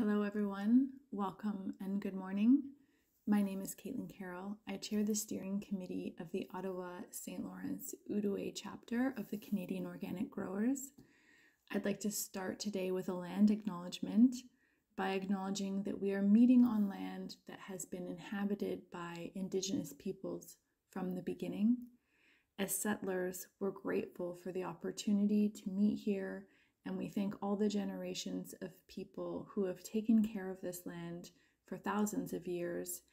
Hello, everyone. Welcome and good morning. My name is Caitlin Carroll. I chair the steering committee of the Ottawa-St. Lawrence Outaouais chapter of the Canadian Organic Growers. I'd like to start today with a land acknowledgement by acknowledging that we are meeting on land that has been inhabited by Indigenous peoples from the beginning. As settlers, we're grateful for the opportunity to meet here, and we thank all the generations of people who have taken care of this land for thousands of years.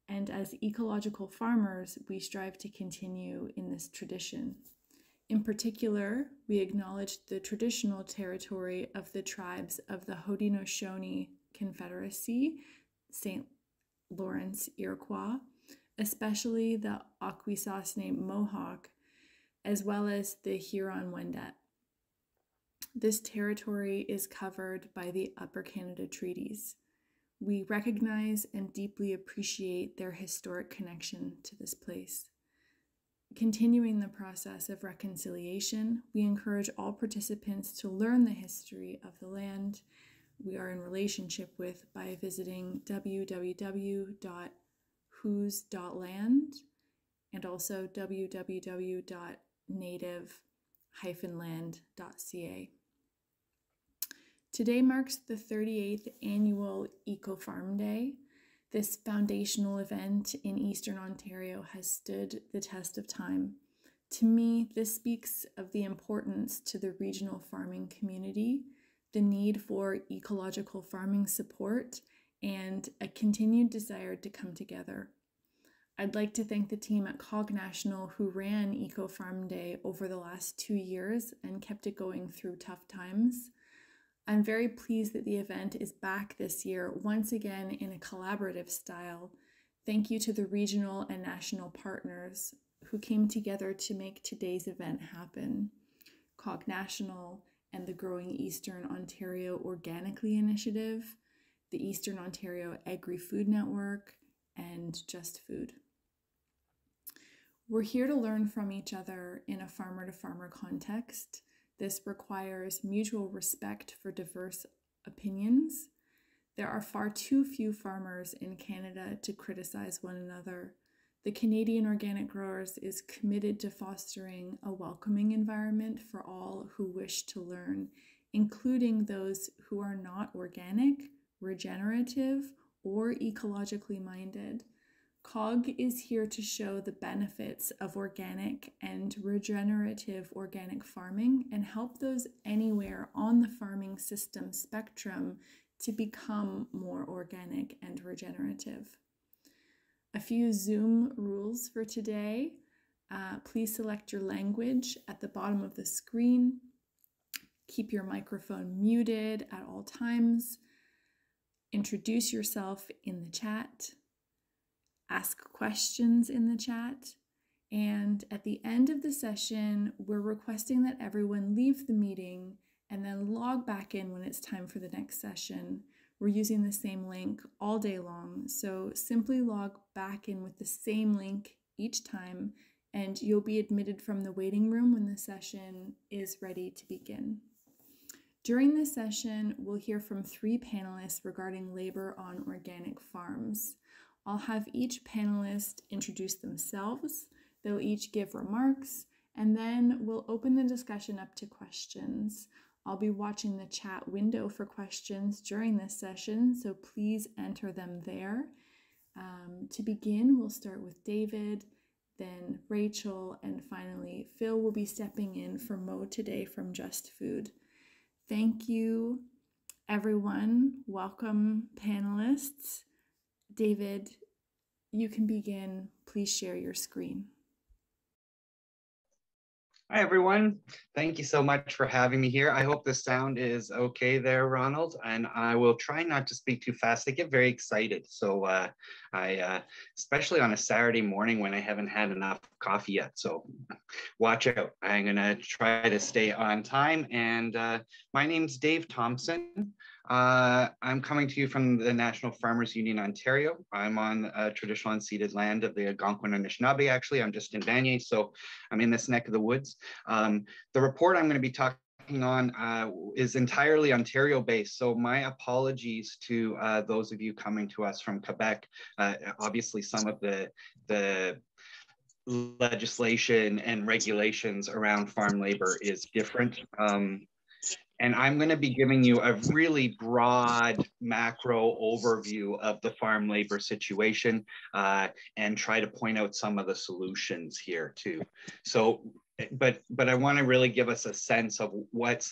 And as ecological farmers, we strive to continue in this tradition. In particular, we acknowledge the traditional territory of the tribes of the Haudenosaunee Confederacy, St. Lawrence Iroquois, especially the Akwesasne Mohawk, as well as the Huron-Wendat. This territory is covered by the Upper Canada Treaties. We recognize and deeply appreciate their historic connection to this place. Continuing the process of reconciliation, we encourage all participants to learn the history of the land we are in relationship with by visiting www.whos.land and also www.native-land.ca. Today marks the 38th annual Eco Farm Day. This foundational event in Eastern Ontario has stood the test of time. To me, this speaks of the importance to the regional farming community, the need for ecological farming support, and a continued desire to come together. I'd like to thank the team at COG National who ran Eco Farm Day over the last 2 years and kept it going through tough times. I'm very pleased that the event is back this year, once again in a collaborative style. Thank you to the regional and national partners who came together to make today's event happen. COG National and the Growing Eastern Ontario Organically Initiative, the Eastern Ontario Agri-Food Network, and Just Food. We're here to learn from each other in a farmer-to-farmer context. This requires mutual respect for diverse opinions. There are far too few farmers in Canada to criticize one another. The Canadian Organic Growers is committed to fostering a welcoming environment for all who wish to learn, including those who are not organic, regenerative, or ecologically minded. COG is here to show the benefits of organic and regenerative organic farming and help those anywhere on the farming system spectrum to become more organic and regenerative. A few Zoom rules for today. Please select your language at the bottom of the screen. Keep your microphone muted at all times. Introduce yourself in the chat. Ask questions in the chat, and at the end of the session, we're requesting that everyone leave the meeting and then log back in when it's time for the next session. We're using the same link all day long, so simply log back in with the same link each time, and you'll be admitted from the waiting room when the session is ready to begin. During this session, we'll hear from 3 panelists regarding labor on organic farms. I'll have each panelist introduce themselves, they'll each give remarks, and then we'll open the discussion up to questions. I'll be watching the chat window for questions during this session, so please enter them there. To begin, we'll start with David, then Rachel, and finally Phil will be stepping in for Mo today from Just Food. Thank you, everyone. Welcome, panelists. David, you can begin. Please share your screen. Hi, everyone. Thank you so much for having me here. I hope the sound is okay there, Ronald, and I will try not to speak too fast. I get very excited, so especially on a Saturday morning when I haven't had enough coffee yet, so watch out. I'm gonna try to stay on time, and my name's Dave Thompson. I'm coming to you from the National Farmers Union, Ontario. I'm on traditional unceded land of the Algonquin Anishinaabe, actually. I'm just in Vanier, so I'm in this neck of the woods. The report I'm going to be talking talking on is entirely Ontario-based. So my apologies to those of you coming to us from Quebec. Obviously, some of the legislation and regulations around farm labor is different. And I'm going to be giving you a really broad macro overview of the farm labor situation and try to point out some of the solutions here too. So, but I want to really give us a sense of what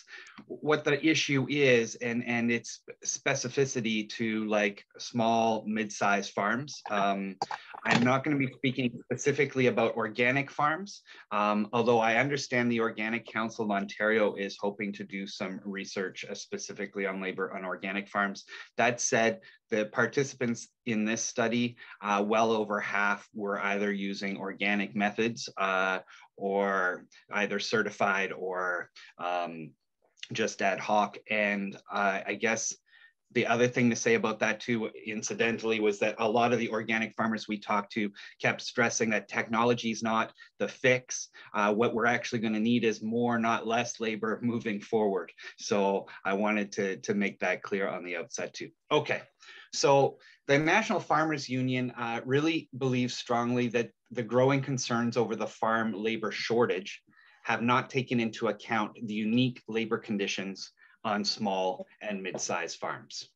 the issue is and its specificity to like small, mid-sized farms. I'm not going to be speaking specifically about organic farms, although I understand the Organic Council of Ontario is hoping to do some research specifically on labor on organic farms. That said, the participants in this study, well over half were either using organic methods or either certified or just ad hoc. And I guess the other thing to say about that too, incidentally, was that a lot of the organic farmers we talked to kept stressing that technology is not the fix. What we're actually going to need is more, not less labor moving forward. So I wanted to make that clear on the outset too. Okay, so the National Farmers Union really believes strongly that the growing concerns over the farm labor shortage have not taken into account the unique labor conditions on small and mid-sized farms.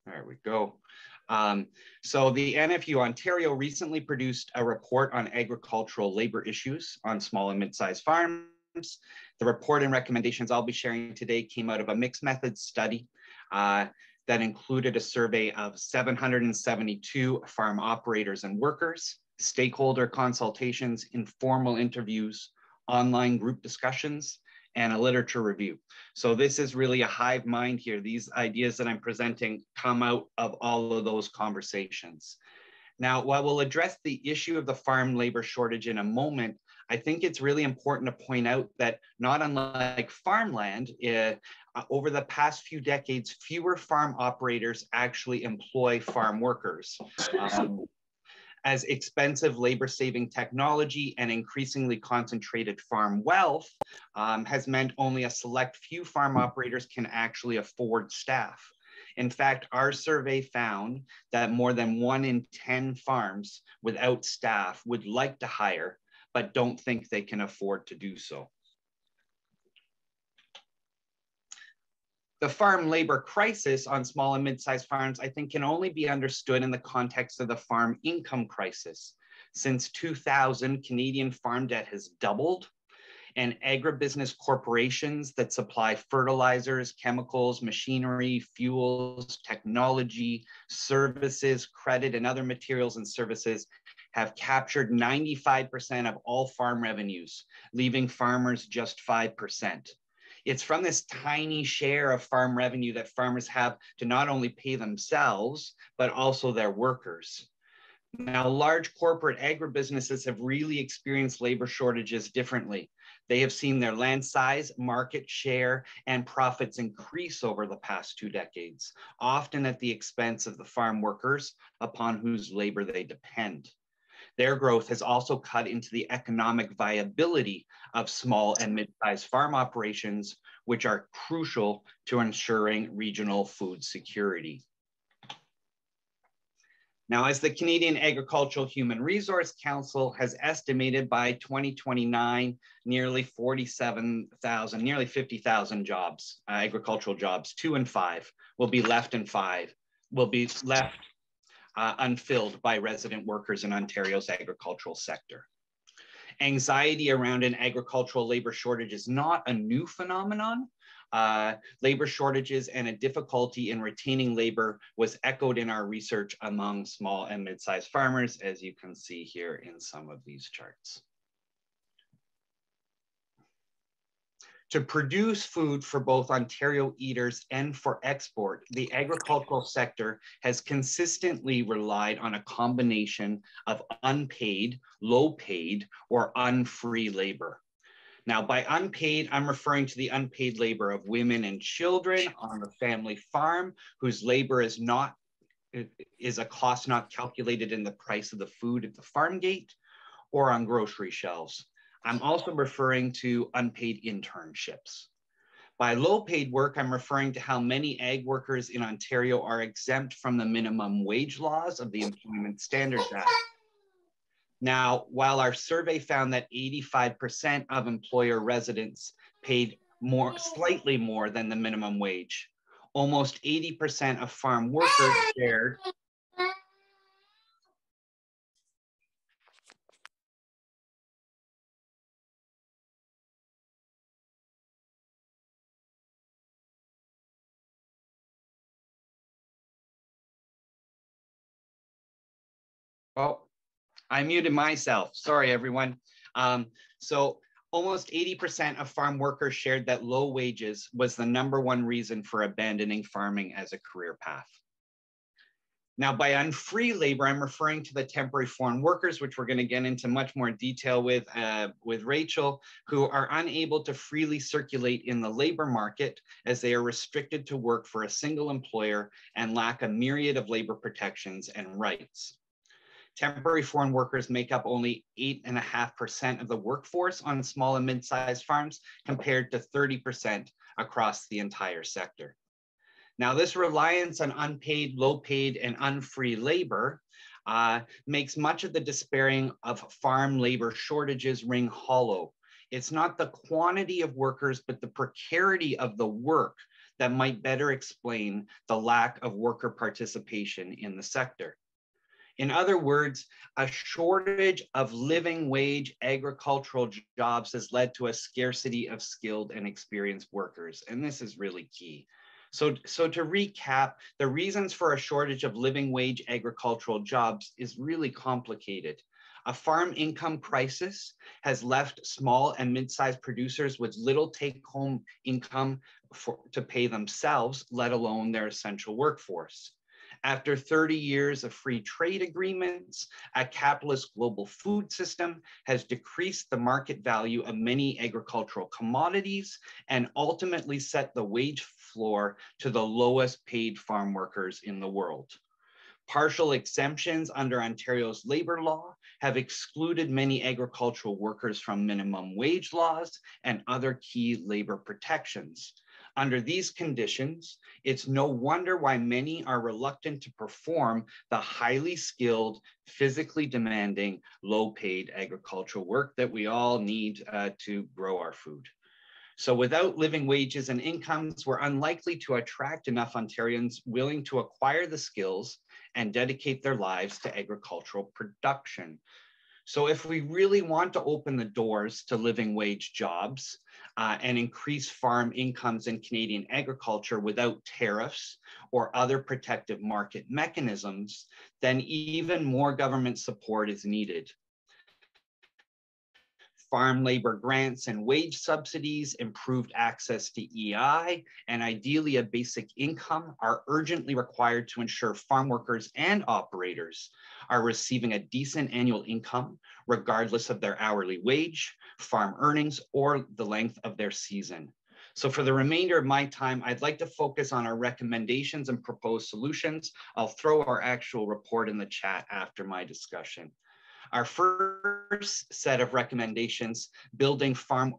There we go. So the NFU Ontario recently produced a report on agricultural labor issues on small and mid-sized farms. The report and recommendations I'll be sharing today came out of a mixed methods study that included a survey of 772 farm operators and workers, stakeholder consultations, informal interviews, online group discussions, and a literature review. So this is really a hive mind here. These ideas that I'm presenting come out of all of those conversations. Now, while we'll address the issue of the farm labor shortage in a moment, I think it's really important to point out that not unlike farmland, over the past few decades, fewer farm operators actually employ farm workers. As expensive labor-saving technology and increasingly concentrated farm wealth has meant only a select few farm operators can actually afford staff. In fact, our survey found that more than 1 in 10 farms without staff would like to hire, but don't think they can afford to do so. The farm labor crisis on small and mid-sized farms, I think, can only be understood in the context of the farm income crisis. Since 2000, Canadian farm debt has doubled, and agribusiness corporations that supply fertilizers, chemicals, machinery, fuels, technology, services, credit, and other materials and services have captured 95% of all farm revenues, leaving farmers just 5%. It's from this tiny share of farm revenue that farmers have to not only pay themselves, but also their workers. Now, large corporate agribusinesses have really experienced labor shortages differently. They have seen their land size, market share, and profits increase over the past 2 decades, often at the expense of the farm workers upon whose labor they depend. Their growth has also cut into the economic viability of small and mid-sized farm operations, which are crucial to ensuring regional food security. Now, as the Canadian Agricultural Human Resource Council has estimated, by 2029, nearly 47,000, nearly 50,000 jobs, agricultural jobs, 2 in 5 will be left unfilled by resident workers in Ontario's agricultural sector. Anxiety around an agricultural labor shortage is not a new phenomenon. Labor shortages and a difficulty in retaining labor was echoed in our research among small and mid-sized farmers, as you can see here in some of these charts. To produce food for both Ontario eaters and for export, the agricultural sector has consistently relied on a combination of unpaid, low-paid, or unfree labor. Now, by unpaid, I'm referring to the unpaid labor of women and children on the family farm, whose labor is a cost not calculated in the price of the food at the farm gate or on grocery shelves. I'm also referring to unpaid internships. By low-paid work, I'm referring to how many ag workers in Ontario are exempt from the minimum wage laws of the Employment Standards Act. Now, while our survey found that 85% of employer residents paid slightly more than the minimum wage, almost 80% of farm workers shared Oh, I muted myself. Sorry, everyone. So almost 80% of farm workers shared that low wages was the #1 reason for abandoning farming as a career path. Now, by unfree labor, I'm referring to the temporary foreign workers, which we're going to get into much more detail with Rachel, who are unable to freely circulate in the labor market as they are restricted to work for a single employer and lack a myriad of labor protections and rights. Temporary foreign workers make up only 8.5% of the workforce on small and mid-sized farms, compared to 30% across the entire sector. Now, this reliance on unpaid, low-paid, and unfree labor makes much of the despairing of farm labor shortages ring hollow. It's not the quantity of workers, but the precarity of the work that might better explain the lack of worker participation in the sector. In other words, a shortage of living wage agricultural jobs has led to a scarcity of skilled and experienced workers, and this is really key. So to recap, the reasons for a shortage of living wage agricultural jobs is really complicated. A farm income crisis has left small and mid-sized producers with little take-home income to pay themselves, let alone their essential workforce. After 30 years of free trade agreements, a capitalist global food system has decreased the market value of many agricultural commodities and ultimately set the wage floor to the lowest paid farm workers in the world. Partial exemptions under Ontario's labor law have excluded many agricultural workers from minimum wage laws and other key labor protections. Under these conditions, it's no wonder why many are reluctant to perform the highly skilled, physically demanding, low-paid agricultural work that we all need to grow our food. So without living wages and incomes, we're unlikely to attract enough Ontarians willing to acquire the skills and dedicate their lives to agricultural production. So if we really want to open the doors to living wage jobs and increase farm incomes in Canadian agriculture without tariffs or other protective market mechanisms, then even more government support is needed. Farm labor grants and wage subsidies, improved access to EI, and ideally a basic income are urgently required to ensure farm workers and operators are receiving a decent annual income, regardless of their hourly wage, farm earnings, or the length of their season. So for the remainder of my time, I'd like to focus on our recommendations and proposed solutions. I'll throw our actual report in the chat after my discussion. Our first set of recommendations, building farm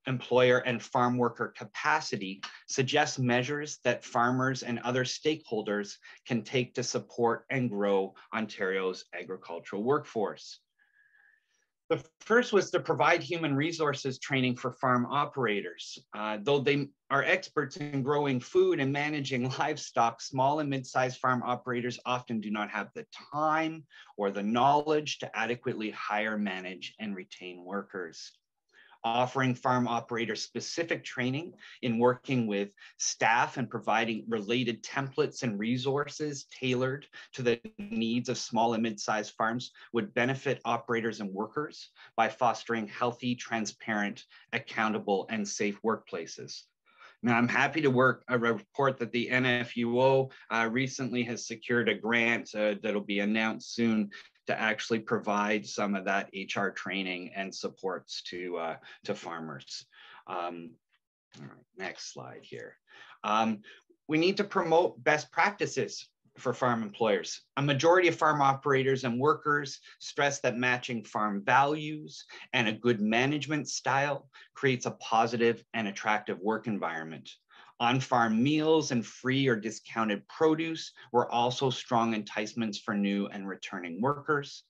employer and farm worker capacity, suggests measures that farmers and other stakeholders can take to support and grow Ontario's agricultural workforce. The first was to provide human resources training for farm operators. Though they are experts in growing food and managing livestock, small and mid-sized farm operators often do not have the time or the knowledge to adequately hire, manage, and retain workers. Offering farm operators specific training in working with staff and providing related templates and resources tailored to the needs of small and mid-sized farms would benefit operators and workers by fostering healthy, transparent, accountable, and safe workplaces. Now, I'm happy to report that the NFUO recently has secured a grant that'll be announced soon to actually provide some of that HR training and supports to farmers. All right, next slide here. We need to promote best practices for farm employers. A majority of farm operators and workers stress that matching farm values and a good management style creates a positive and attractive work environment. On-farm meals and free or discounted produce were also strong enticements for new and returning workers.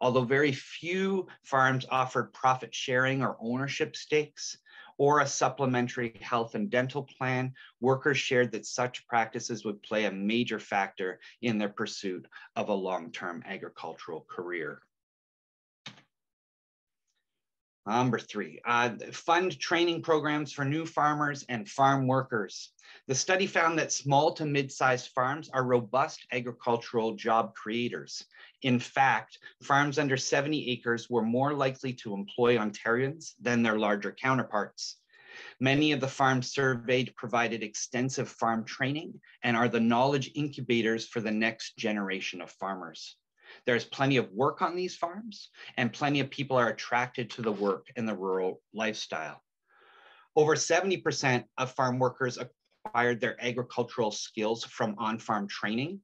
Although very few farms offered profit sharing or ownership stakes or a supplementary health and dental plan, workers shared that such practices would play a major factor in their pursuit of a long-term agricultural career. Number 3, fund training programs for new farmers and farm workers. The study found that small to mid-sized farms are robust agricultural job creators. In fact, farms under 70 acres were more likely to employ Ontarians than their larger counterparts. Many of the farms surveyed provided extensive farm training and are the knowledge incubators for the next generation of farmers. There's plenty of work on these farms, and plenty of people are attracted to the work and the rural lifestyle. Over 70% of farm workers acquired their agricultural skills from on-farm training.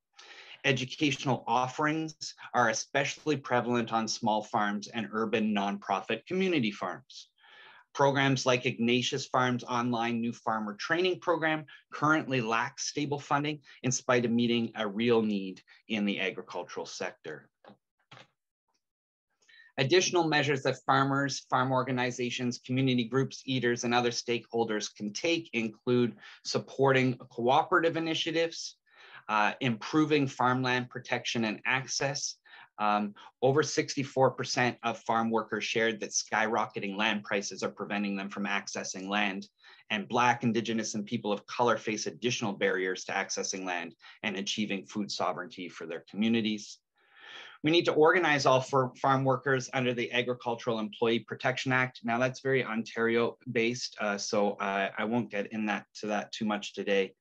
Educational offerings are especially prevalent on small farms and urban nonprofit community farms. Programs like Ignatius Farms' online new farmer training program currently lack stable funding in spite of meeting a real need in the agricultural sector. Additional measures that farmers, farm organizations, community groups, eaters, and other stakeholders can take include supporting cooperative initiatives, improving farmland protection and access. Over 64% of farm workers shared that skyrocketing land prices are preventing them from accessing land, and Black, Indigenous, and people of color face additional barriers to accessing land and achieving food sovereignty for their communities. We need to organize all farm workers under the Agricultural Employee Protection Act. Now that's very Ontario-based, so I won't get to that too much today.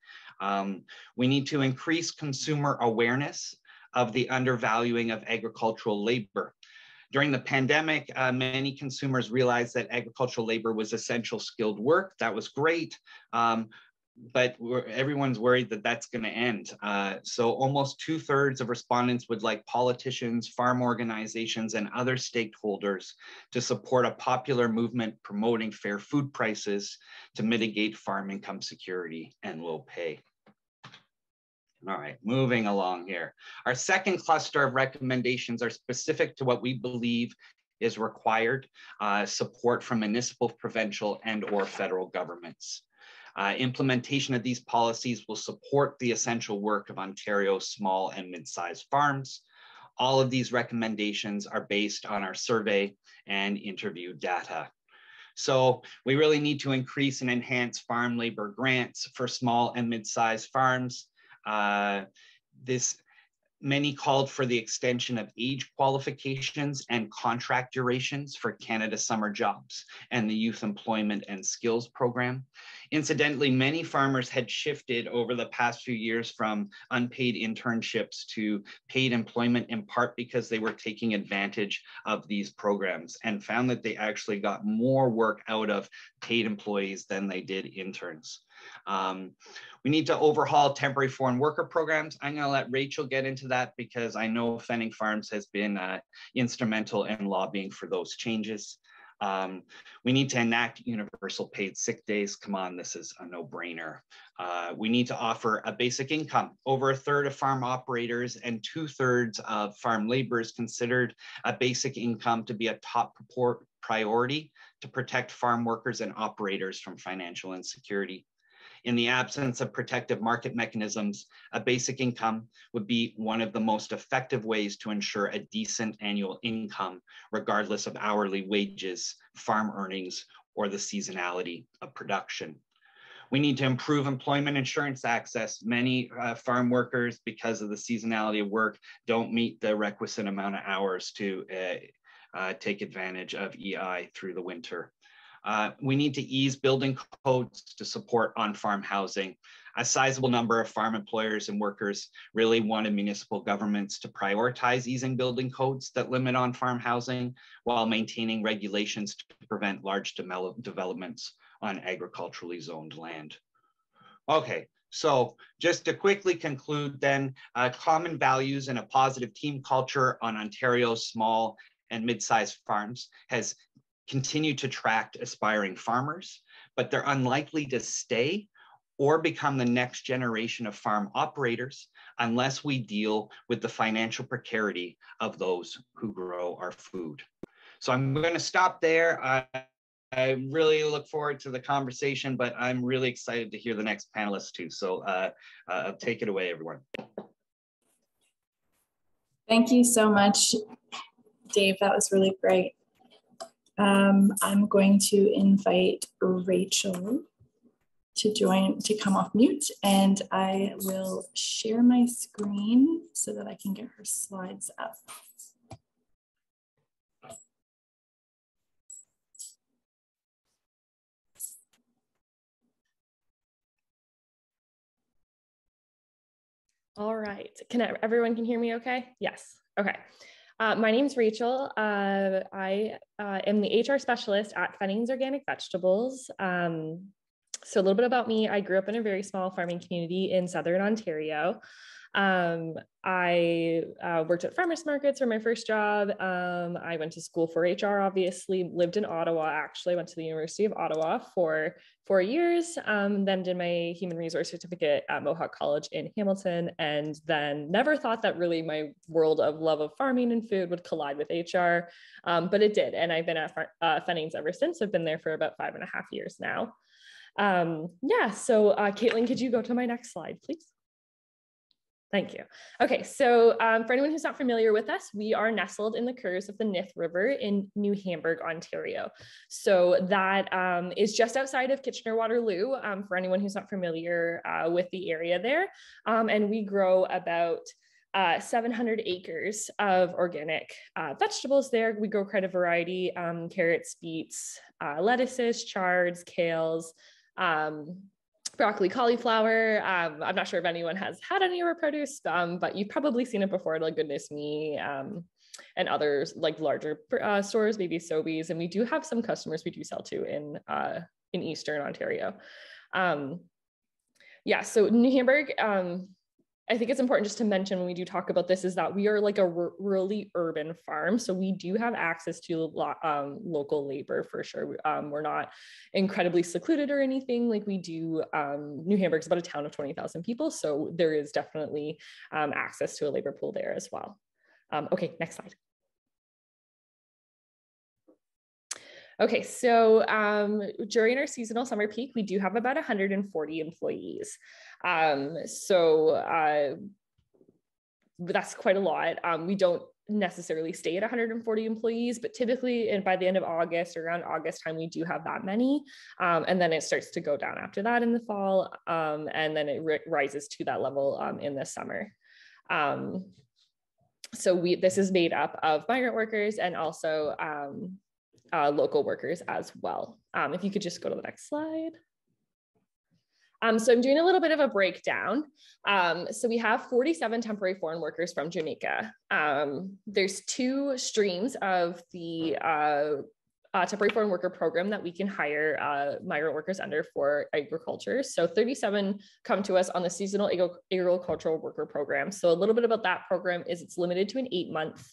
We need to increase consumer awareness of the undervaluing of agricultural labor. During the pandemic, many consumers realized that agricultural labor was essential skilled work. That was great, but everyone's worried that that's going to end. So almost 2/3 of respondents would like politicians, farm organizations, and other stakeholders to support a popular movement promoting fair food prices to mitigate farm income security and low pay. All right, moving along here. Our second cluster of recommendations are specific to what we believe is required support from municipal, provincial, and/or federal governments. Implementation of these policies will support the essential work of Ontario's small and mid-sized farms. All of these recommendations are based on our survey and interview data. So we really need to increase and enhance farm labor grants for small and mid-sized farms. Many called for the extension of age qualifications and contract durations for Canada Summer Jobs and the Youth Employment and Skills Program. Incidentally, many farmers had shifted over the past few years from unpaid internships to paid employment, in part because they were taking advantage of these programs and found that they actually got more work out of paid employees than they did interns. We need to overhaul temporary foreign worker programs. I'm going to let Rachel get into that because I know Fenning Farms has been instrumental in lobbying for those changes. We need to enact universal paid sick days. Come on, this is a no-brainer. We need to offer a basic income. Over 1/3 of farm operators and 2/3 of farm laborers considered a basic income to be a top priority to protect farm workers and operators from financial insecurity. In the absence of protective market mechanisms, a basic income would be one of the most effective ways to ensure a decent annual income, regardless of hourly wages, farm earnings, or the seasonality of production. We need to improve employment insurance access. Many farm workers, because of the seasonality of work, don't meet the requisite amount of hours to take advantage of EI through the winter. We need to ease building codes to support on-farm housing. A sizable number of farm employers and workers really wanted municipal governments to prioritize easing building codes that limit on-farm housing while maintaining regulations to prevent large developments on agriculturally zoned land. Okay, So just to quickly conclude then, common values and a positive team culture on Ontario's small and mid-sized farms has continued to attract aspiring farmers, but they're unlikely to stay or become the next generation of farm operators unless we deal with the financial precarity of those who grow our food. So I'm going to stop there. I really look forward to the conversation, but I'm really excited to hear the next panelists too. So take it away, everyone. Thank you so much, Dave. That was really great. I'm going to invite Rachel to come off mute, and I will share my screen so that I can get her slides up. All right, everyone can hear me okay? Yes, okay. My name's Rachel. I am the HR specialist at Fennings Organic Vegetables. So a little bit about me. I grew up in a very small farming community in Southern Ontario. I worked at farmers markets for my first job. I went to school for HR, obviously, lived in Ottawa, actually. Went to the University of Ottawa for 4 years, then did my human resource certificate at Mohawk College in Hamilton, and then never thought that really my world of love of farming and food would collide with HR, but it did. And I've been at Fennings ever since. I've been there for about 5.5 years now. Yeah, so Caitlin, could you go to my next slide, please? Thank you. Okay, so for anyone who's not familiar with us, we are nestled in the curves of the Nith River in New Hamburg, Ontario. So that is just outside of Kitchener-Waterloo, for anyone who's not familiar with the area there. And we grow about 700 acres of organic vegetables there. We grow quite a variety, carrots, beets, lettuces, chards, kales, broccoli, cauliflower. I'm not sure if anyone has had any of our produce, but you've probably seen it before, like Goodness Me, and others like larger stores, maybe Sobeys. And we do have some customers we do sell to in Eastern Ontario. Yeah, so New Hamburg, I think it's important just to mention when we do talk about this is that we are like a really urban farm. So we do have access to local labor for sure. We're not incredibly secluded or anything like we do. New Hamburg's about a town of 20,000 people. So there is definitely access to a labor pool there as well. Okay, next slide. Okay, so during our seasonal summer peak, we do have about 140 employees. So that's quite a lot. We don't necessarily stay at 140 employees, but typically by the end of August, around August time, we do have that many. And then it starts to go down after that in the fall. And then it rises to that level in the summer. So this is made up of migrant workers and also local workers as well. If you could just go to the next slide. So I'm doing a little bit of a breakdown. So we have 47 temporary foreign workers from Jamaica. There's 2 streams of the temporary foreign worker program that we can hire migrant workers under for agriculture. So 37 come to us on the seasonal agricultural worker program. So a little bit about that program is it's limited to an 8-month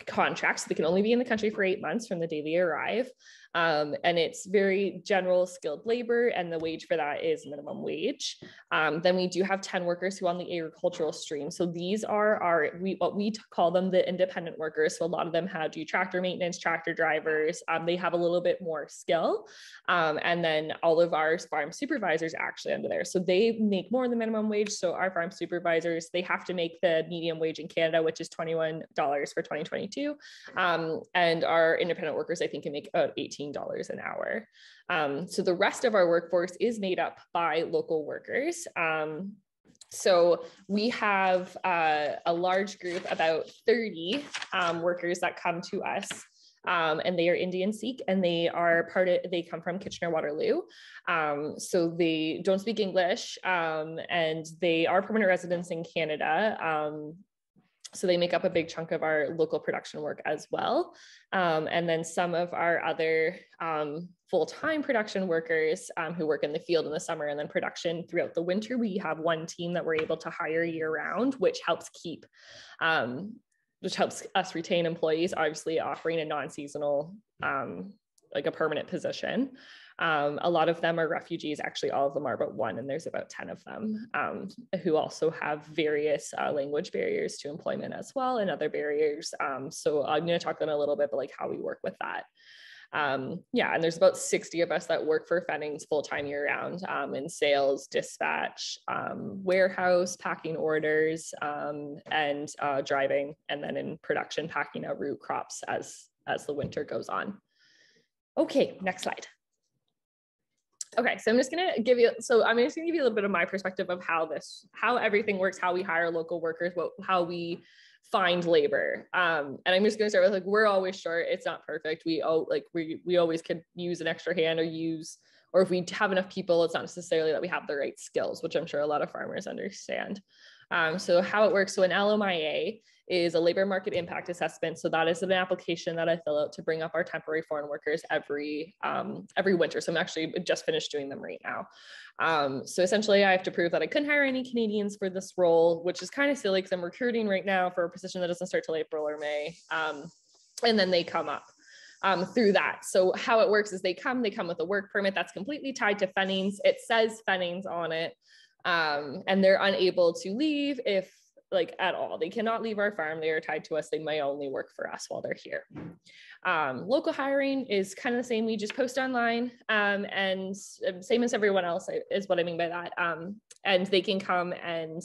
contract. So they can only be in the country for 8 months from the day they arrive. And it's very general skilled labor, and the wage for that is minimum wage. Then we do have 10 workers who are on the agricultural stream. So these are what we call them the independent workers. So a lot of them do tractor maintenance, tractor drivers. They have a little bit more skill. And then all of our farm supervisors actually under there. So they make more than minimum wage. So our farm supervisors, they have to make the medium wage in Canada, which is $21 for 2022. And our independent workers, I think, can make about $18 an hour. So the rest of our workforce is made up by local workers. So we have a large group, about 30 workers that come to us. And they are Indian Sikh, and they come from Kitchener-Waterloo. So they don't speak English, and they are permanent residents in Canada. So they make up a big chunk of our local production work as well. And then some of our other full-time production workers who work in the field in the summer and then production throughout the winter, we have one team that we're able to hire year round, which helps us retain employees, obviously offering a non-seasonal, like a permanent position. A lot of them are refugees, actually all of them are but one, and there's about 10 of them who also have various language barriers to employment as well and other barriers. So I'm going to talk about a little bit about like how we work with that. Yeah, and there's about 60 of us that work for Fennings full-time year-round in sales, dispatch, warehouse, packing orders, and driving, and then in production, packing out root crops as the winter goes on. Okay, next slide. Okay, so I'm just gonna give you a little bit of my perspective of how everything works, how we hire local workers, how we find labor. And I'm just gonna start with like, we're always short, it's not perfect. We always could use an extra hand or if we have enough people, it's not necessarily that we have the right skills, which I'm sure a lot of farmers understand. So how it works, so an LMIA is a labor market impact assessment. So that is an application that I fill out to bring up our temporary foreign workers every winter. So I'm actually just finished doing them right now. So essentially I have to prove that I couldn't hire any Canadians for this role, which is kind of silly because I'm recruiting right now for a position that doesn't start till April or May. And then they come up through that. So how it works is they come with a work permit that's completely tied to Fennings. It says Fennings on it. And they're unable to leave if like at all. They cannot leave our farm. They are tied to us. They might only work for us while they're here. Local hiring is kind of the same. We just post online and same as everyone else is what I mean by that. And they can come and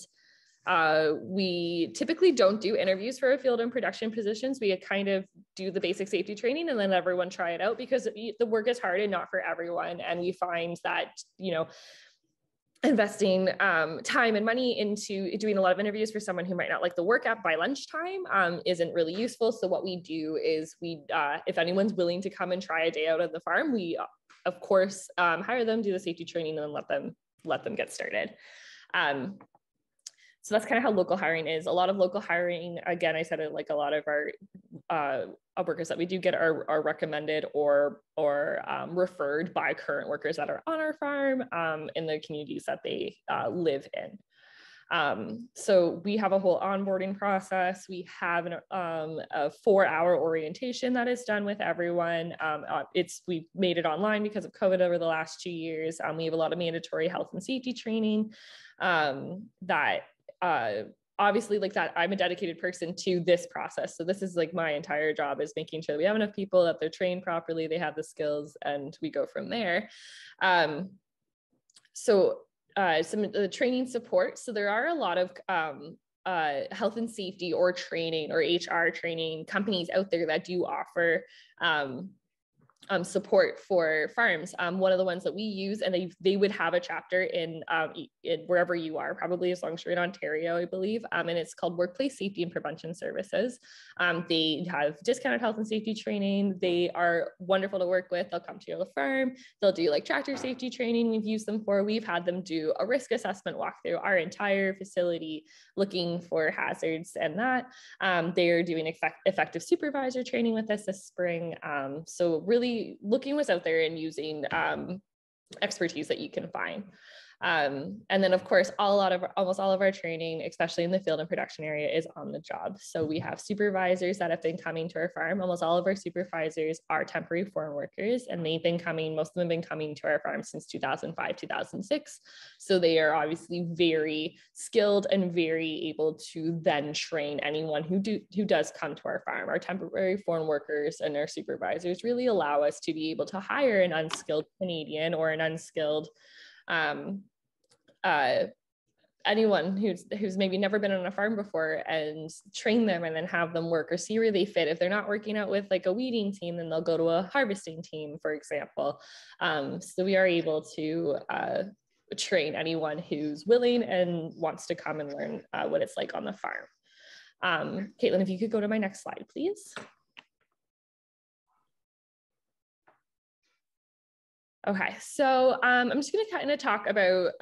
we typically don't do interviews for our field and production positions. We kind of do the basic safety training and then everyone try it out because the work is hard and not for everyone. And we find that, investing time and money into doing a lot of interviews for someone who might not like the work app by lunchtime isn't really useful. So what we do is if anyone's willing to come and try a day out at the farm, we of course hire them, do the safety training, and then let them get started. So that's kind of how local hiring is. A lot of local hiring, again, I said it, like a lot of our workers that we do get are recommended or referred by current workers that are on our farm in the communities that they live in. So we have a whole onboarding process. We have a 4-hour orientation that is done with everyone. We've made it online because of COVID over the last 2 years. We have a lot of mandatory health and safety training obviously like that, I'm a dedicated person to this process. So this is like my entire job is making sure that we have enough people, that they're trained properly, they have the skills, and we go from there. Some of the training support. So there are a lot of health and safety or training or HR training companies out there that do offer support for farms. One of the ones that we use, and they would have a chapter in wherever you are, probably as long as you're in Ontario, I believe, and it's called Workplace Safety and Prevention Services. They have discounted health and safety training. They are wonderful to work with. They'll come to your farm. They'll do like tractor safety training. We've used them for. We've had them do a risk assessment walkthrough our entire facility, looking for hazards and that. They are doing effective supervisor training with us this spring. So really looking what's out there and using expertise that you can find. And then of course, almost all of our training, especially in the field and production area, is on the job. So we have supervisors that have been coming to our farm. Almost all of our supervisors are temporary foreign workers, and most of them have been coming to our farm since 2005, 2006. So they are obviously very skilled and very able to then train anyone who does come to our farm. Our temporary foreign workers and our supervisors really allow us to be able to hire an unskilled Canadian or an unskilled anyone who's maybe never been on a farm before and train them and then have them work or see where they fit. If they're not working out with like a weeding team, then they'll go to a harvesting team, for example. So we are able to train anyone who's willing and wants to come and learn what it's like on the farm. Caitlin, if you could go to my next slide, please. Okay, so I'm just going to kind of talk about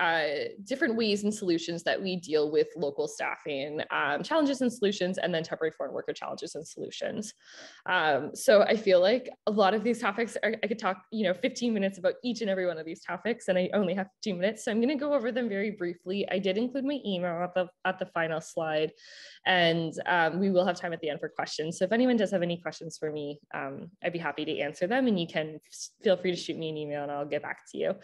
different ways and solutions that we deal with local staffing challenges and solutions, and then temporary foreign worker challenges and solutions. So I feel like a lot of these topics I could talk, 15 minutes about each and every one of these topics, and I only have 2 minutes, so I'm going to go over them very briefly. I did include my email at the final slide, and we will have time at the end for questions. So if anyone does have any questions for me, I'd be happy to answer them, and you can feel free to shoot me an email and I'll get back to you.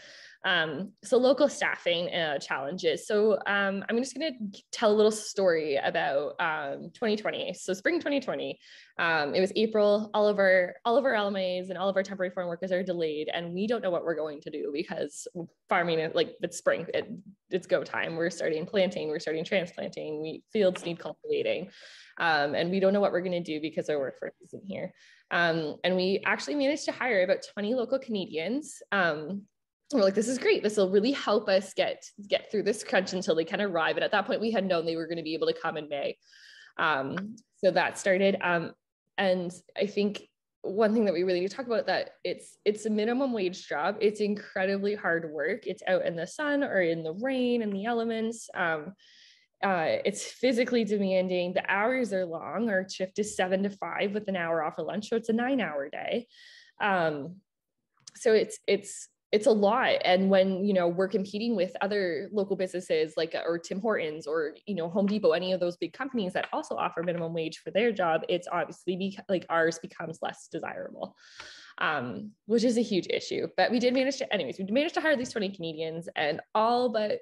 So local staffing challenges. So I'm just going to tell a little story about 2020. So spring 2020, it was April. All of our LMAs and all of our temporary foreign workers are delayed, and we don't know what we're going to do because farming, like it's spring, it's go time. We're starting planting, we're starting transplanting. Fields need cultivating, and we don't know what we're going to do because our workforce isn't here. And we actually managed to hire about 20 local Canadians. We're like, this is great. This will really help us get through this crunch until they can arrive. And at that point, we had known they were going to be able to come in May. So that started. And I think one thing that we really need to talk about, that it's a minimum wage job. It's incredibly hard work. It's out in the sun or in the rain and the elements. It's physically demanding. The hours are long. Our shift is 7 to 5 with an hour off for lunch. So it's a 9-hour day. So it's a lot. And when, we're competing with other local businesses or Tim Hortons or, Home Depot, any of those big companies that also offer minimum wage for their job, it's obviously ours becomes less desirable, which is a huge issue. But we managed to hire these 20 Canadians, and all but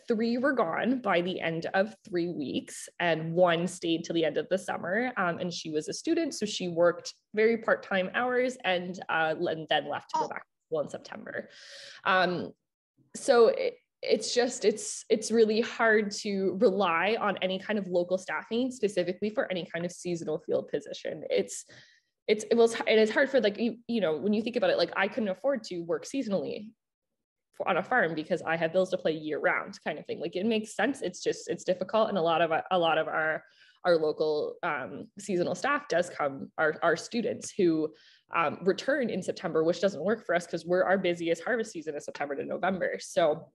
3 were gone by the end of 3 weeks, and 1 stayed till the end of the summer. And she was a student, so she worked very part-time hours and then left to go back to school in September. So it's really hard to rely on any kind of local staffing, specifically for any kind of seasonal field position. It is hard for when you think about it, I couldn't afford to work seasonally on a farm because I have bills to pay year round, kind of thing. It makes sense. It's difficult. And a lot of our local seasonal staff does come, our students who return in September, which doesn't work for us because our busiest harvest season is September to November. So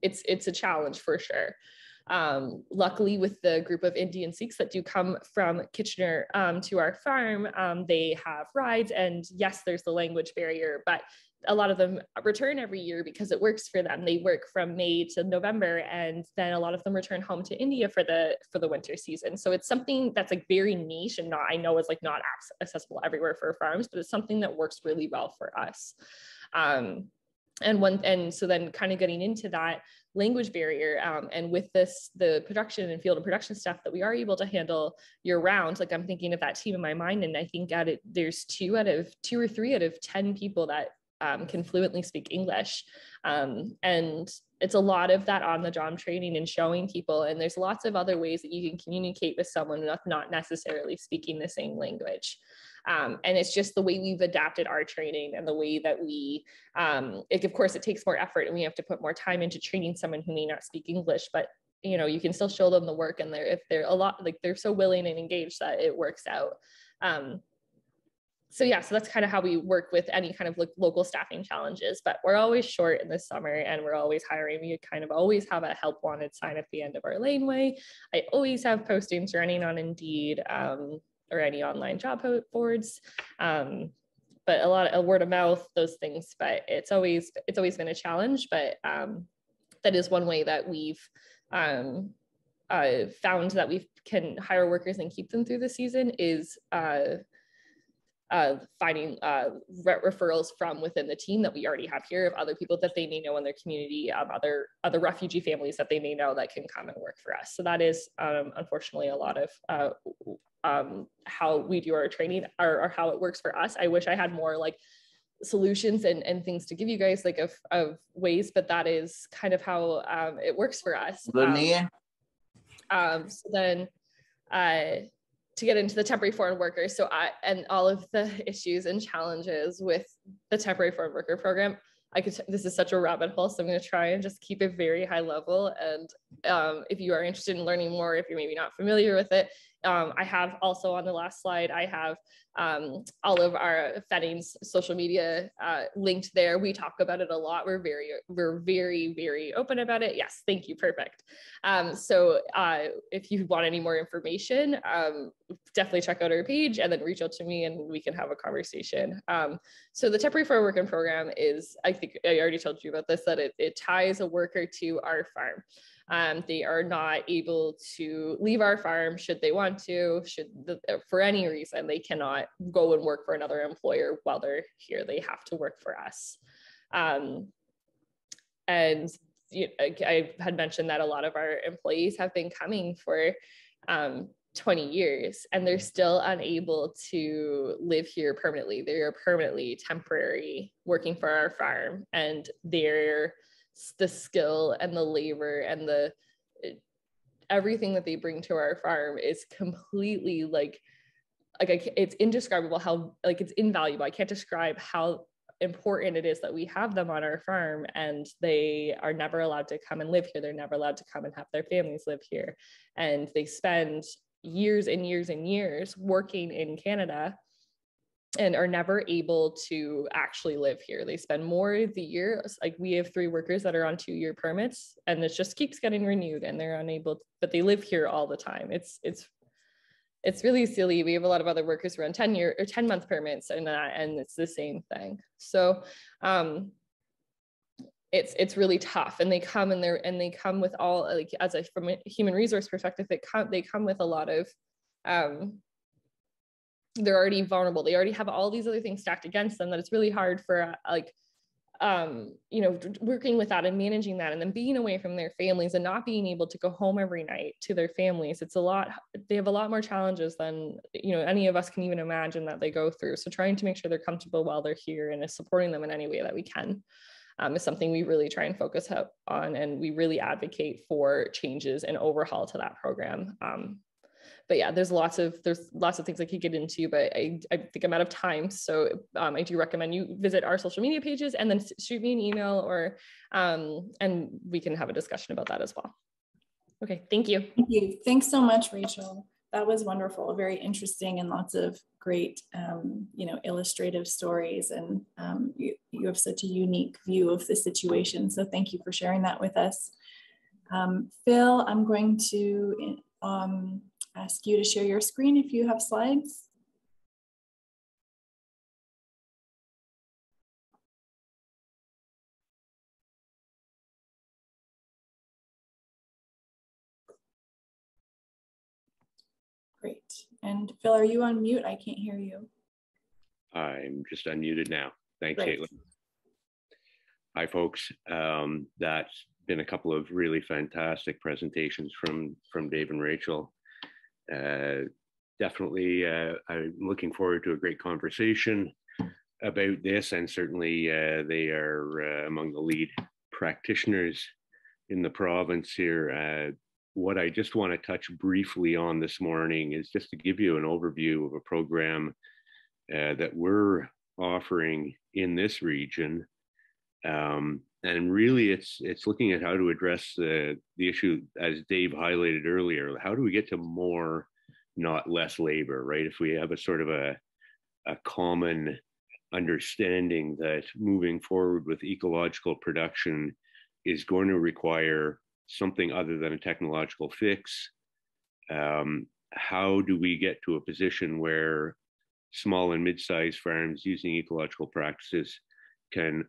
it's a challenge for sure. Luckily, with the group of Indian Sikhs that do come from Kitchener to our farm, they have rides, and yes, there's the language barrier, but a lot of them return every year because it works for them. They work from May to November, and then a lot of them return home to India for the winter season. So it's something that's very niche, and I know it's not accessible everywhere for farms, but it's something that works really well for us. And so then kind of getting into that language barrier, and with the production and field and production stuff that we are able to handle year round, I'm thinking of that team in my mind, and I think there's 2 or 3 out of 10 people that can fluently speak English. And it's a lot of that on the job training and showing people. And there's lots of other ways that you can communicate with someone not necessarily speaking the same language. And it's just the way we've adapted our training and the way that we, of course, it takes more effort and we have to put more time into training someone who may not speak English, but you can still show them the work, and they're so willing and engaged that it works out. So that's kind of how we work with any kind of local staffing challenges, but we're always short in the summer and we're always hiring. We kind of always have a help wanted sign at the end of our laneway. I always have postings running on Indeed or any online job boards, but a lot of word of mouth, those things, but it's always been a challenge, but that is one way that we've found that we can hire workers and keep them through the season is finding referrals from within the team that we already have here, of other people that they may know in their community, other refugee families that they may know that can come and work for us. So that is unfortunately a lot of how we do our training, or how it works for us. I wish I had more solutions and things to give you guys of ways, but that is kind of how it works for us. So then to get into the temporary foreign workers, and all of the issues and challenges with the temporary foreign worker program, this is such a rabbit hole, so I'm going to try and just keep it very high level. And if you are interested in learning more, if you're maybe not familiar with it, I have also on the last slide, I have all of our Fenning's social media linked there. We talk about it a lot. We're very open about it. Yes, thank you, perfect. So if you want any more information, definitely check out our page and then reach out to me and we can have a conversation. So the temporary farm working program is, I think I already told you about this, that it ties a worker to our farm. They are not able to leave our farm should they want to, for any reason. They cannot go and work for another employer while they're here. They have to work for us. And I had mentioned that a lot of our employees have been coming for 20 years and they're still unable to live here permanently. They are permanently temporary working for our farm, and the skill and the labor and everything that they bring to our farm is completely it's indescribable, how it's invaluable. I can't describe how important it is that we have them on our farm, and they are never allowed to come and live here. They're never allowed to come and have their families live here. And they spend years and years and years working in Canada and are never able to actually live here. They spend more of the year, like we have 3 workers that are on 2-year permits, and it just keeps getting renewed, and they're unable to, but they live here all the time. It's really silly. We have a lot of other workers who are on 10-year or 10-month permits, and it's the same thing. So it's really tough, and they come they come with all, from a human resource perspective, they come with a lot of they're already vulnerable. They already have all these other things stacked against them, that it's really hard for working with that and managing that, and then being away from their families and not being able to go home every night to their families. It's a lot. They have a lot more challenges than any of us can even imagine that they go through. So trying to make sure they're comfortable while they're here and supporting them in any way that we can is something we really try and focus on, and we really advocate for changes and overhaul to that program. But yeah, there's lots of things I could get into, but I think I'm out of time. So I do recommend you visit our social media pages and then shoot me an email, or and we can have a discussion about that as well. Okay, thank you. Thank you. Thanks so much, Rachel. That was wonderful, very interesting, and lots of great, illustrative stories. And you have such a unique view of the situation. So thank you for sharing that with us. Phil, I'm going to ask you to share your screen if you have slides. Great. And Phil, are you on mute? I can't hear you. I'm just unmuted now. Thanks, Great. Caitlin. Hi, folks. That's been a couple of really fantastic presentations from Dave and Rachel. Definitely, I'm looking forward to a great conversation about this, and certainly they are among the lead practitioners in the province here. What I just want to touch briefly on this morning is just to give you an overview of a program that we're offering in this region. And really it's looking at how to address the issue, as Dave highlighted earlier. How do we get to more, not less labor, right? If we have a sort of a common understanding that moving forward with ecological production is going to require something other than a technological fix, how do we get to a position where small and mid-sized farms using ecological practices can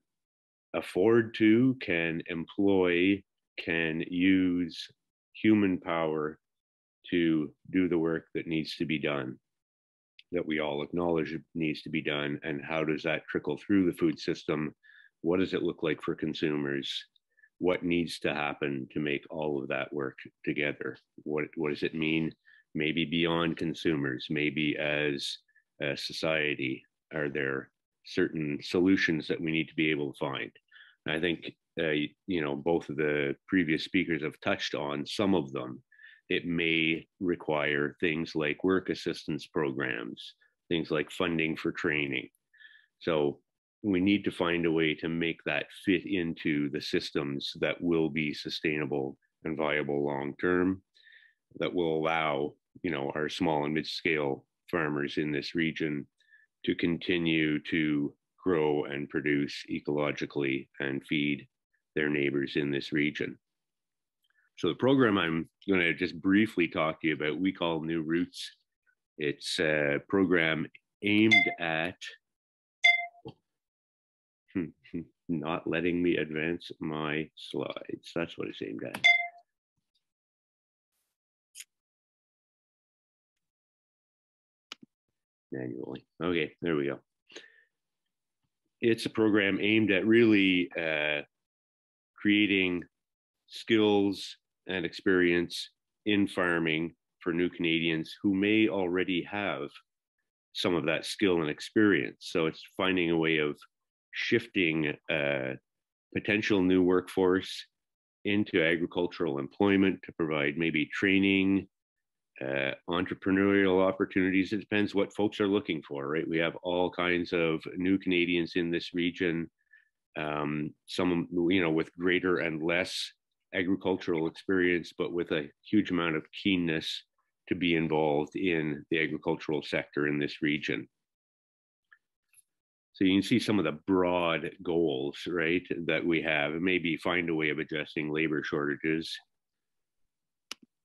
afford to, can employ, can use human power to do the work that needs to be done, that we all acknowledge needs to be done? And how does that trickle through the food system? What does it look like for consumers? What needs to happen to make all of that work together? What does it mean? Maybe beyond consumers, maybe as a society, are there certain solutions that we need to be able to find? I think, both of the previous speakers have touched on some of them. It may require things like work assistance programs, things like funding for training. So we need to find a way to make that fit into the systems that will be sustainable and viable long-term, that will allow, our small and mid-scale farmers in this region to continue to grow and produce ecologically and feed their neighbors in this region. So the program I'm going to just briefly talk to you about, we call New Roots. It's a program aimed at not letting me advance my slides. That's what it's aimed at. Manually. Okay, there we go. It's a program aimed at really creating skills and experience in farming for new Canadians who may already have some of that skill and experience. So it's finding a way of shifting potential new workforce into agricultural employment to provide maybe training, entrepreneurial opportunities. It depends what folks are looking for, right? We have all kinds of new Canadians in this region, some, you know, with greater and less agricultural experience, but with a huge amount of keenness to be involved in the agricultural sector in this region. So you can see some of the broad goals, right, that we have. Maybe find a way of addressing labor shortages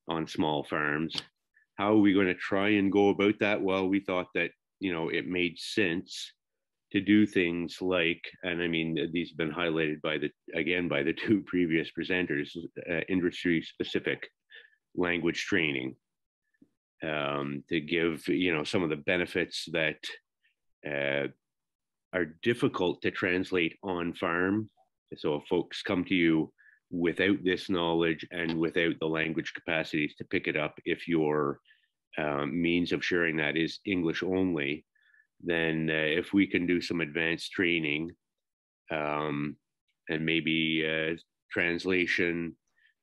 on small farms. How are we going to try and go about that? Well, we thought that, you know, it made sense to do things like, and I mean, these have been highlighted by the two previous presenters, industry-specific language training, to give, you know, some of the benefits that are difficult to translate on farm. So if folks come to you without this knowledge and without the language capacities to pick it up, if your means of sharing that is English only, then if we can do some advanced training and maybe translation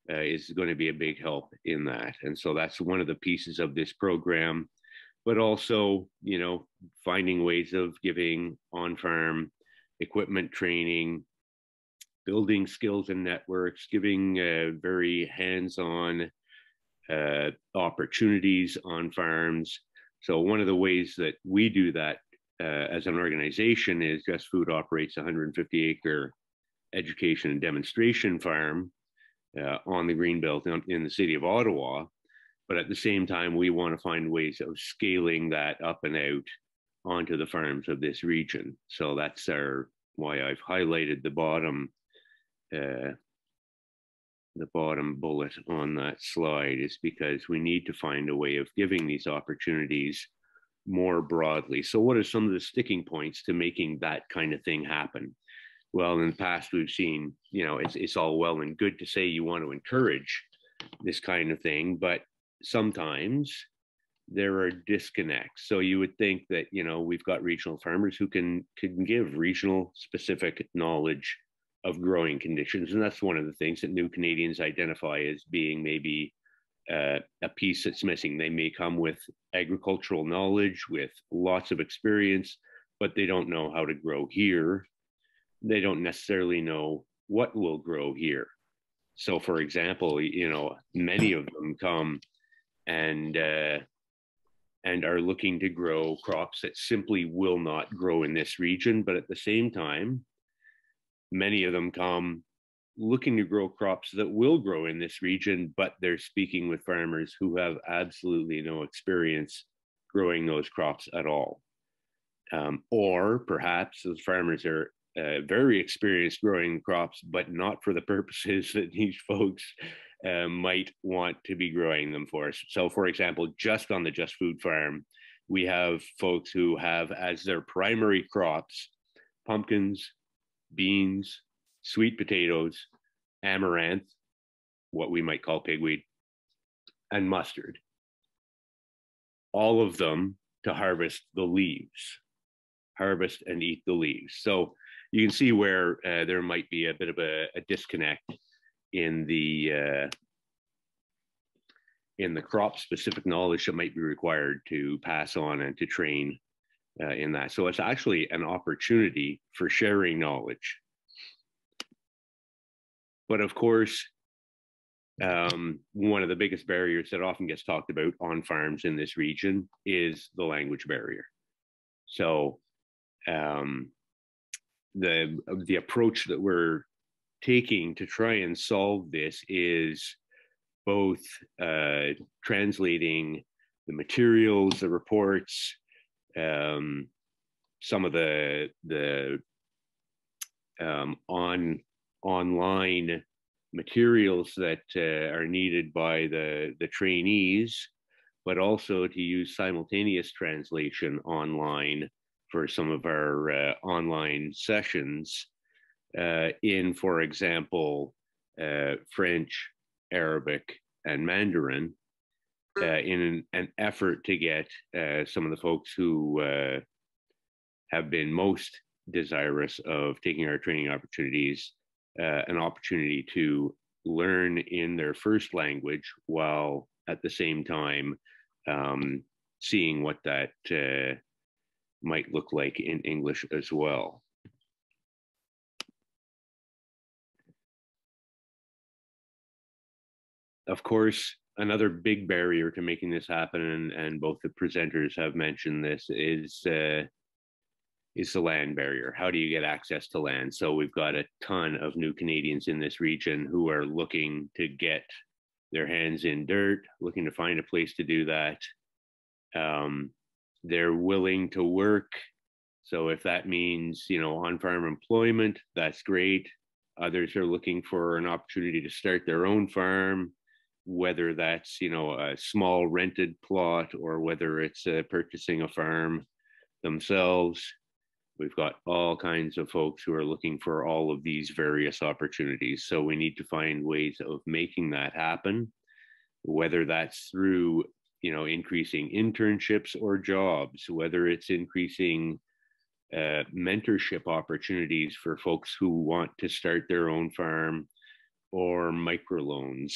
is going to be a big help in that. And so that's one of the pieces of this program, but also, you know, finding ways of giving on-farm equipment training, building skills and networks, giving very hands-on opportunities on farms. So one of the ways that we do that as an organization is Just Food operates a 150-acre education and demonstration farm on the Greenbelt in the city of Ottawa. But at the same time, we want to find ways of scaling that up and out onto the farms of this region. So that's why I've highlighted the bottom bullet on that slide, is because we need to find a way of giving these opportunities more broadly. So what are some of the sticking points to making that kind of thing happen? Well, in the past, we've seen, you know, it's all well and good to say you want to encourage this kind of thing, but sometimes there are disconnects. So you would think that, you know, we've got regional farmers who can give regional specific knowledge of growing conditions. And that's one of the things that new Canadians identify as being maybe a piece that's missing. They may come with agricultural knowledge, with lots of experience, but they don't know how to grow here. They don't necessarily know what will grow here. So for example, you know, many of them come and are looking to grow crops that simply will not grow in this region. But at the same time, many of them come looking to grow crops that will grow in this region, but they're speaking with farmers who have absolutely no experience growing those crops at all. Or perhaps those farmers are very experienced growing crops, but not for the purposes that these folks might want to be growing them for. So for example, just on the Just Food farm, we have folks who have as their primary crops pumpkins, beans, sweet potatoes, amaranth, what we might call pigweed, and mustard. All of them to harvest the leaves, harvest and eat the leaves. So you can see where there might be a bit of a disconnect in the crop-specific knowledge that might be required to pass on and to train in that. So it's actually an opportunity for sharing knowledge. But of course, one of the biggest barriers that often gets talked about on farms in this region is the language barrier. So the approach that we're taking to try and solve this is both translating the materials, the reports, some of the online materials that are needed by the trainees, but also to use simultaneous translation online for some of our online sessions in, for example, French, Arabic, and Mandarin, in an effort to get some of the folks who have been most desirous of taking our training opportunities an opportunity to learn in their first language, while at the same time seeing what that might look like in English as well. Of course, another big barrier to making this happen, and both the presenters have mentioned this, is the land barrier. How do you get access to land? So we've got a ton of new Canadians in this region who are looking to get their hands in dirt, looking to find a place to do that. They're willing to work. So if that means, on-farm employment, that's great. Others are looking for an opportunity to start their own farm, whether that's, a small rented plot or whether it's purchasing a farm themselves. We've got all kinds of folks who are looking for all of these various opportunities. So we need to find ways of making that happen, whether that's through, increasing internships or jobs, whether it's increasing mentorship opportunities for folks who want to start their own farm, or microloans.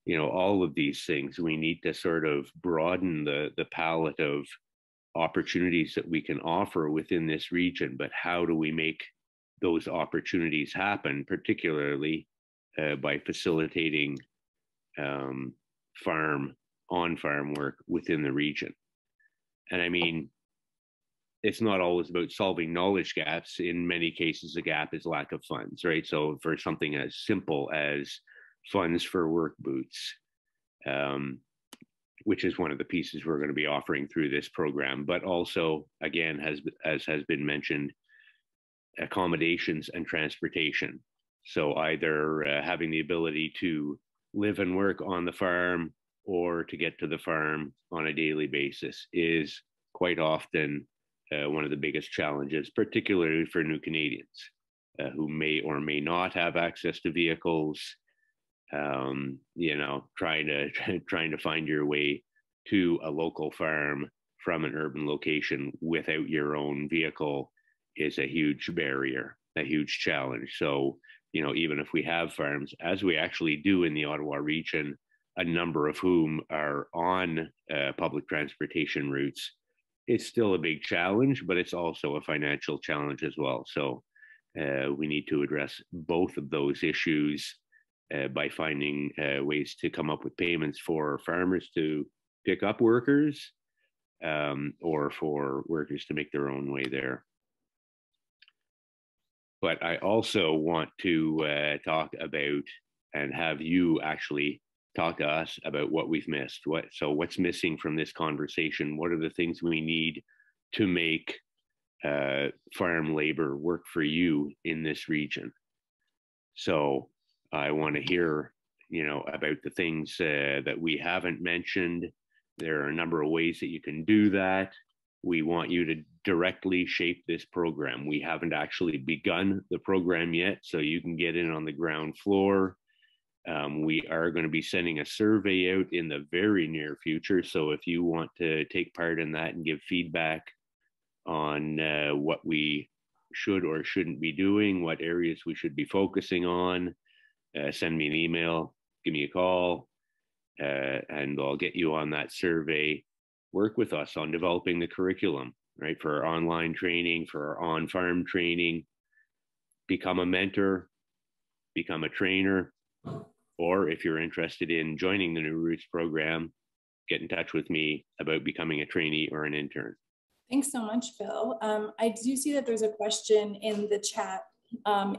All of these things, we need to sort of broaden the palette of opportunities that we can offer within this region. But how do we make those opportunities happen, particularly by facilitating on-farm work within the region? And I mean, it's not always about solving knowledge gaps. In many cases, the gap is lack of funds, right? So for something as simple as funds for work boots, which is one of the pieces we're going to be offering through this program, but also, again, as has been mentioned, accommodations and transportation. So either having the ability to live and work on the farm or to get to the farm on a daily basis is quite often one of the biggest challenges, particularly for new Canadians who may or may not have access to vehicles. Trying to find your way to a local farm from an urban location without your own vehicle is a huge barrier, a huge challenge. So, even if we have farms, as we actually do in the Ottawa region, a number of whom are on public transportation routes, it's still a big challenge, but it's also a financial challenge as well. So we need to address both of those issues by finding ways to come up with payments for farmers to pick up workers, or for workers to make their own way there. But I also want to talk about, and have you actually talk to us about what we've missed. What's missing from this conversation? What are the things we need to make farm labor work for you in this region? So I want to hear, about the things that we haven't mentioned. There are a number of ways that you can do that. We want you to directly shape this program. We haven't actually begun the program yet, so you can get in on the ground floor. We are going to be sending a survey out in the very near future. So if you want to take part in that and give feedback on what we should or shouldn't be doing, what areas we should be focusing on, send me an email, give me a call, and I'll get you on that survey. Work with us on developing the curriculum, right? For our online training, for our on-farm training. Become a mentor, become a trainer, or if you're interested in joining the New Roots program, get in touch with me about becoming a trainee or an intern. Thanks so much, Phil. I do see that there's a question in the chat.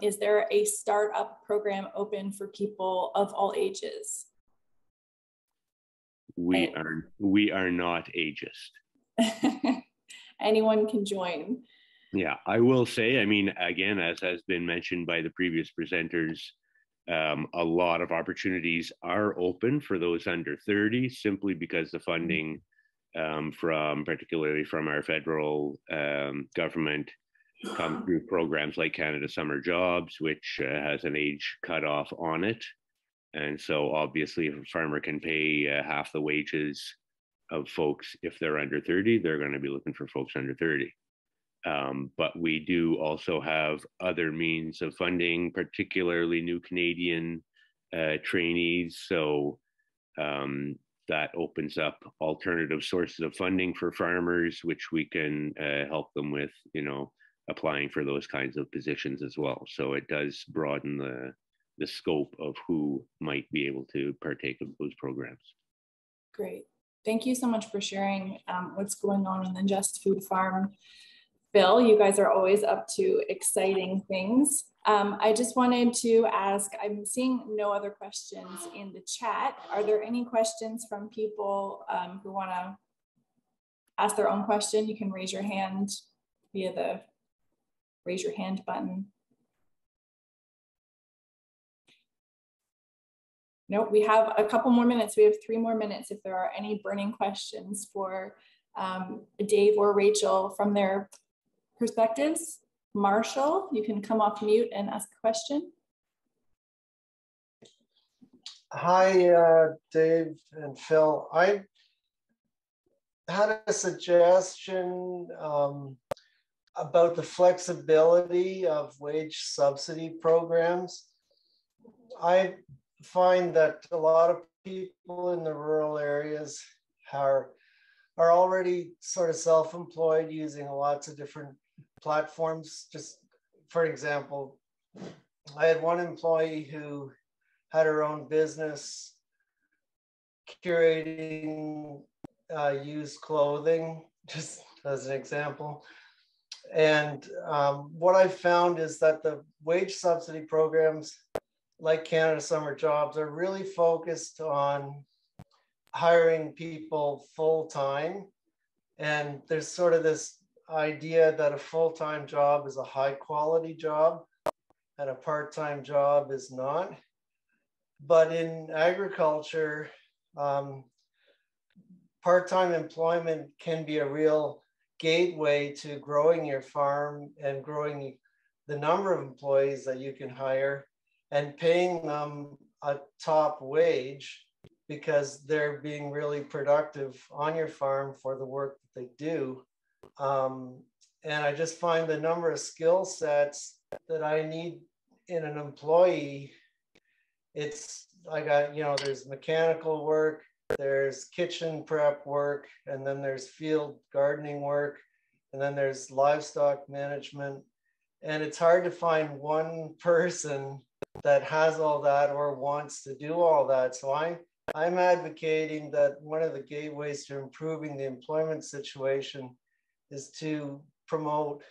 Is there a startup program open for people of all ages? We are not ageist. Anyone can join. Yeah, I will say, I mean, again, as has been mentioned by the previous presenters, a lot of opportunities are open for those under 30, simply because the funding particularly from our federal government come through programs like Canada Summer Jobs, which has an age cutoff on it. And so obviously if a farmer can pay half the wages of folks if they're under 30, they're going to be looking for folks under 30. But we do also have other means of funding, particularly new Canadian trainees. So that opens up alternative sources of funding for farmers, which we can help them with, applying for those kinds of positions as well. So it does broaden the scope of who might be able to partake of those programs. Great. Thank you so much for sharing what's going on in the Just Food Farm. Bill, you guys are always up to exciting things. I just wanted to ask, I'm seeing no other questions in the chat. Are there any questions from people who want to ask their own question? You can raise your hand via the raise your hand button. Nope, we have a couple more minutes. We have 3 more minutes if there are any burning questions for Dave or Rachel from their perspectives. Marshall, you can come off mute and ask a question. Hi, Dave and Phil. I had a suggestion about the flexibility of wage subsidy programs. I find that a lot of people in the rural areas are already sort of self-employed, using lots of different platforms. Just for example, I had one employee who had her own business curating used clothing, just as an example. And what I found is that the wage subsidy programs like Canada Summer Jobs are really focused on hiring people full-time. And there's sort of this idea that a full-time job is a high quality job and a part-time job is not. But in agriculture, part-time employment can be a real gateway to growing your farm and growing the number of employees that you can hire and paying them a top wage because they're being really productive on your farm for the work that they do. And I just find the number of skill sets that I need in an employee, it's like, there's mechanical work, there's kitchen prep work, and then there's field gardening work, and then there's livestock management. And it's hard to find one person that has all that or wants to do all that. So I'm advocating that one of the gateways to improving the employment situation is to promote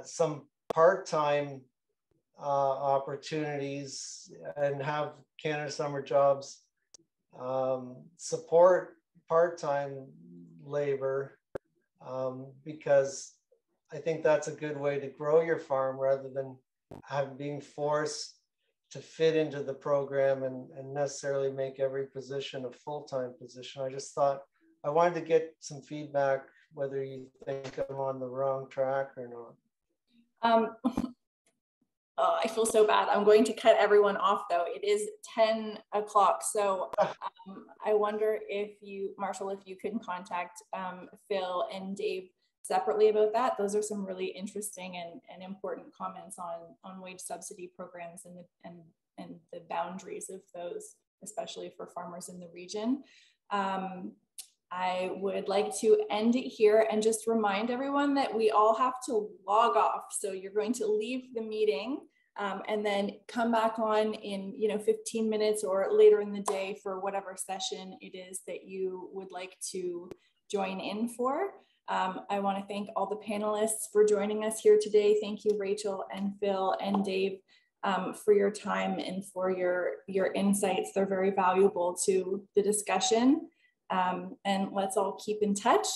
some part-time opportunities and have Canada Summer Jobs support part-time labor, because I think that's a good way to grow your farm rather than being forced to fit into the program and necessarily make every position a full-time position. I just thought I wanted to get some feedback, whether you think I'm on the wrong track or not. Oh, I feel so bad. I'm going to cut everyone off though. It is 10 o'clock. So I wonder if you, Marshall, if you can contact Phil and Dave separately about that. Those are some really interesting and important comments on wage subsidy programs and the boundaries of those, especially for farmers in the region. I would like to end it here and just remind everyone that we all have to log off. So you're going to leave the meeting and then come back on in 15 minutes or later in the day for whatever session it is that you would like to join in for. I want to thank all the panelists for joining us here today. Thank you, Rachel and Phil and Dave, for your time and for your insights. They're very valuable to the discussion. And let's all keep in touch.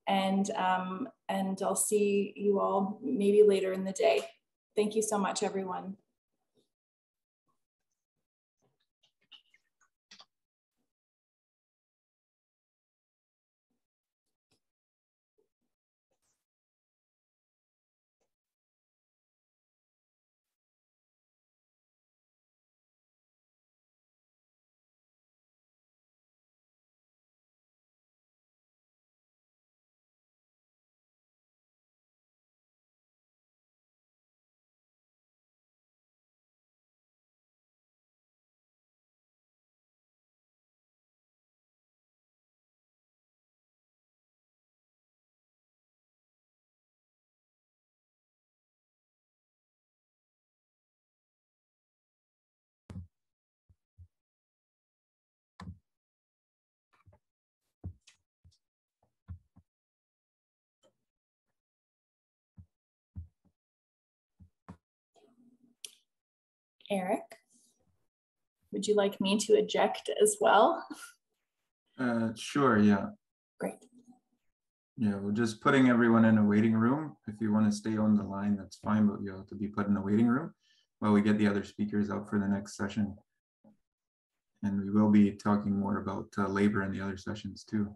And I'll see you all maybe later in the day. Thank you so much, everyone. Eric, would you like me to eject as well? Sure, yeah. Great. Yeah, we're just putting everyone in a waiting room. If you want to stay on the line, that's fine, but you'll have to be put in a waiting room while we get the other speakers out for the next session. And we will be talking more about labor in the other sessions too.